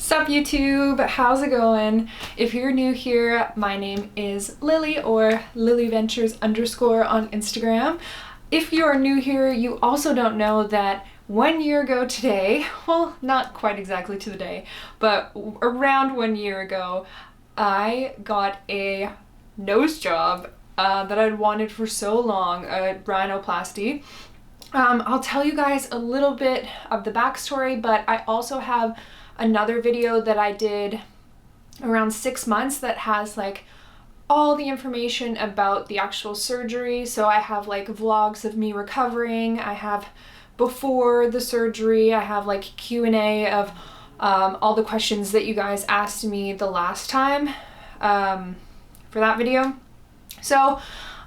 Sup YouTube, how's it going? If you're new here, my name is Lily, or LilyVentures _ on Instagram. If you're new here, you also don't know that 1 year ago today, well, not quite exactly to the day, but around 1 year ago, I got a nose job that I'd wanted for so long, a rhinoplasty. I'll tell you guys a little bit of the backstory, but I also have another video that I did around 6 months that has like all the information about the actual surgery. So I have like vlogs of me recovering, I have before the surgery, I have like Q&A of all the questions that you guys asked me the last time for that video. So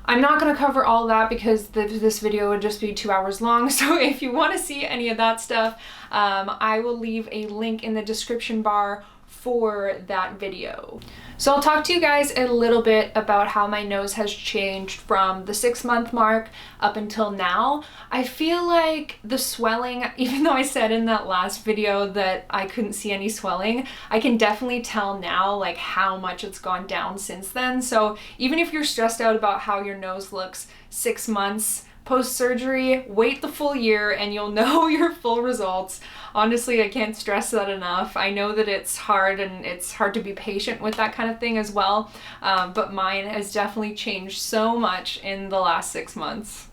I'm not going to cover all that because this video would just be 2 hours long. So if you want to see any of that stuff, I will leave a link in the description bar for that video. So I'll talk to you guys a little bit about how my nose has changed from the 6-month mark up until now. I feel like the swelling, even though I said in that last video that I couldn't see any swelling, I can definitely tell now like how much it's gone down since then. So even if you're stressed out about how your nose looks 6 months post-surgery, wait the full year and you'll know your full results. Honestly, I can't stress that enough. I know that it's hard and it's hard to be patient with that kind of thing as well, but mine has definitely changed so much in the last 6 months.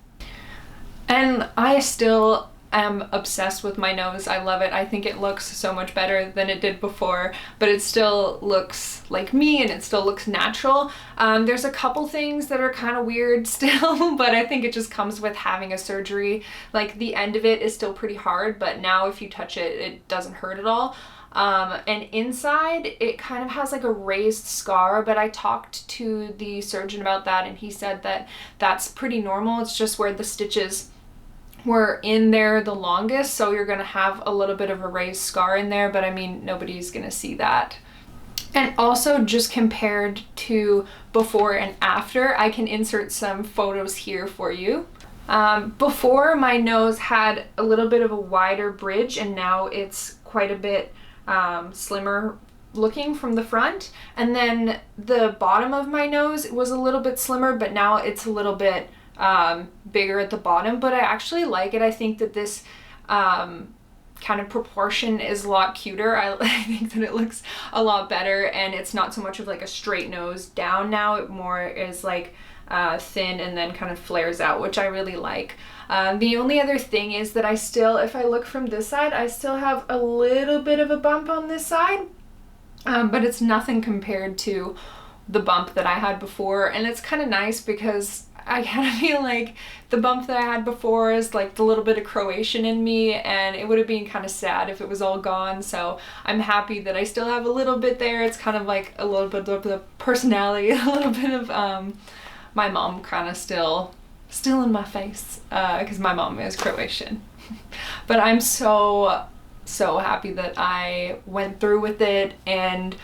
And I still am obsessed with my nose. I love it. I think it looks so much better than it did before, but it still looks like me and it still looks natural. There's a couple things that are kind of weird still, but I think it just comes with having a surgery. Like the end of it is still pretty hard, but now if you touch it, it doesn't hurt at all. And inside it kind of has like a raised scar, but I talked to the surgeon about that and he said that that's pretty normal. It's just where the stitches were in there the longest, so you're gonna have a little bit of a raised scar in there, but I mean, nobody's gonna see that. And also just compared to before and after, I can insert some photos here for you. Before, my nose had a little bit of a wider bridge and now it's quite a bit slimmer looking from the front. And then the bottom of my nose was a little bit slimmer, but now it's a little bit bigger at the bottom, but I actually like it. I think that this kind of proportion is a lot cuter. I think that it looks a lot better and it's not so much of like a straight nose down now. It more is like thin and then kind of flares out, which I really like. The only other thing is that I still, if I look from this side, I still have a little bit of a bump on this side, but it's nothing compared to the bump that I had before. And it's kind of nice because I kind of feel like the bump that I had before is like the little bit of Croatian in me, and it would have been kind of sad if it was all gone. So I'm happy that I still have a little bit there. It's kind of like a little bit of the personality, a little bit of my mom kind of still in my face, because my mom is Croatian. But I'm so happy that I went through with it and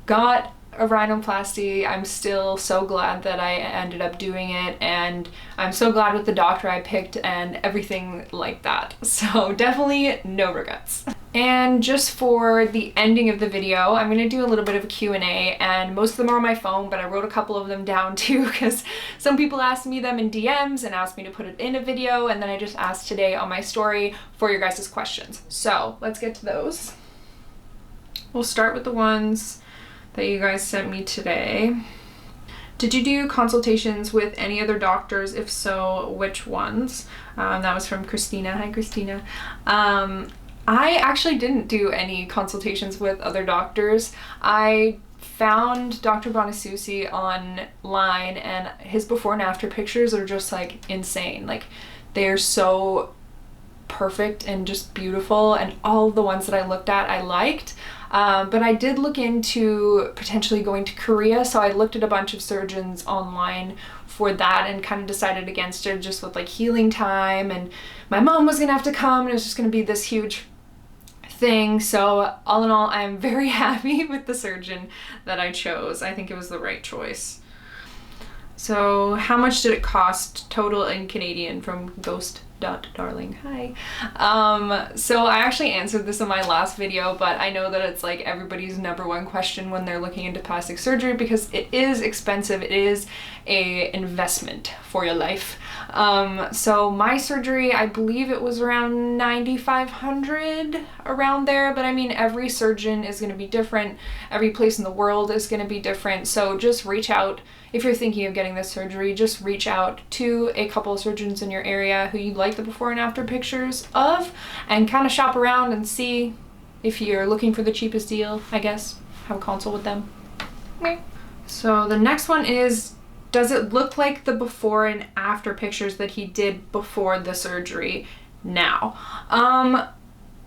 got a rhinoplasty. I'm still so glad that I ended up doing it, and I'm so glad with the doctor I picked and everything like that. So definitely no regrets. And just for the ending of the video, I'm going to do a little bit of a Q&A, and most of them are on my phone, but I wrote a couple of them down too because some people asked me them in DMs and asked me to put it in a video, and then I just asked today on my story for your guys' questions. So let's get to those. We'll start with the ones that you guys sent me today. Did you do consultations with any other doctors? If so, which ones? That was from Christina. Hi, Christina. I actually didn't do any consultations with other doctors. I found Dr.Buonassisi online, and his before and after pictures are just like insane. Like, they're so perfect and just beautiful, and all of the ones that I looked at I liked. But I did look into potentially going to Korea, so I looked at a bunch of surgeons online for that and kind of decided against it just with like healing time, and my mom was gonna have to come and it was just gonna be this huge thing. So all in all, I'm very happy with the surgeon that I chose. I think it was the right choice. So how much did it cost total in Canadian from Ghost Darling, hi. So I actually answered this in my last video, but I know that it's like everybody's #1 question when they're looking into plastic surgery because it is expensive. It is a investment for your life. So my surgery, I believe it was around $9,500, around there, but I mean, every surgeon is going to be different. Every place in the world is going to be different. So just reach out. If you're thinking of getting this surgery, just reach out to a couple of surgeons in your area who you'd like the before and after pictures of, and kind of shop around and see if you're looking for the cheapest deal, I guess. Have a consult with them. Okay. So the next one is, does it look like the before and after pictures that he did before the surgery now?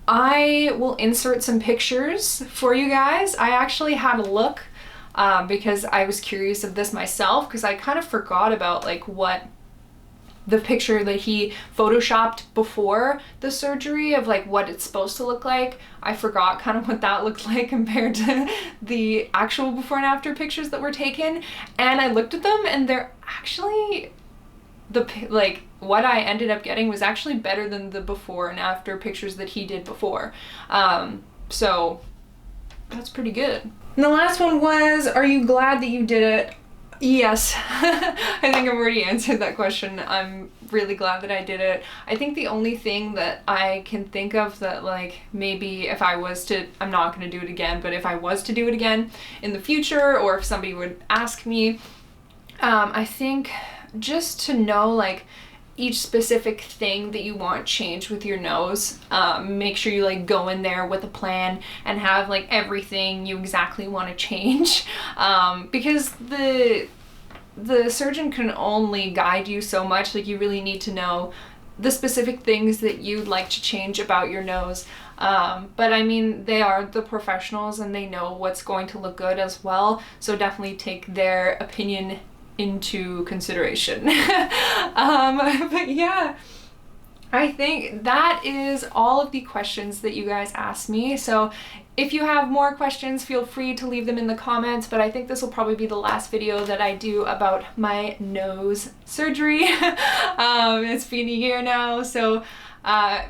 I will insert some pictures for you guys. I actually had a look because I was curious of this myself, because I kind of forgot about like what the picture that he photoshopped before the surgery of like what it's supposed to look like. I forgot kind of what that looked like compared to the actual before and after pictures that were taken, and I looked at them and they're actually, like what I ended up getting was actually better than the before and after pictures that he did before. So that's pretty good. And the last one was, are you glad that you did it? Yes. I think I've already answered that question. I'm really glad that I did it. I think the only thing that I can think of that like maybe if I was to, I'm not going to do it again, but if I was to do it again in the future, or if somebody would ask me, I think just to know like each specific thing that you want changed with your nose. Make sure you like go in there with a plan and have like everything you exactly want to change, because the surgeon can only guide you so much. Like you really need to know the specific things that you'd like to change about your nose. But I mean, they are the professionals and they know what's going to look good as well, so definitely take their opinion into consideration. But yeah, I think that is all of the questions that you guys asked me. So if you have more questions, feel free to leave them in the comments, but I think this will probably be the last video that I do about my nose surgery. It's been a year now, so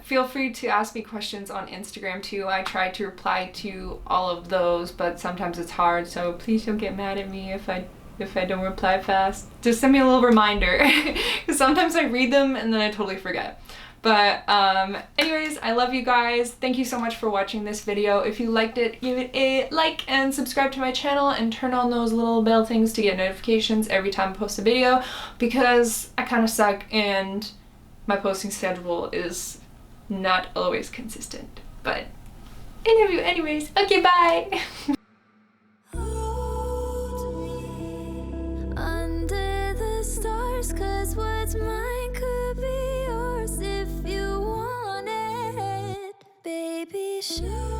feel free to ask me questions on Instagram too. I try to reply to all of those, but sometimes it's hard, so please don't get mad at me if I don't reply fast. Just send me a little reminder, because sometimes I read them and then I totally forget. But anyways, I love you guys. Thank you so much for watching this video. If you liked it, give it a like and subscribe to my channel and turn on those little bell things to get notifications every time I post a video, because I kind of suck and my posting schedule is not always consistent. But I love you anyways. Okay, bye. Cause what's mine could be yours if you want it, baby. Show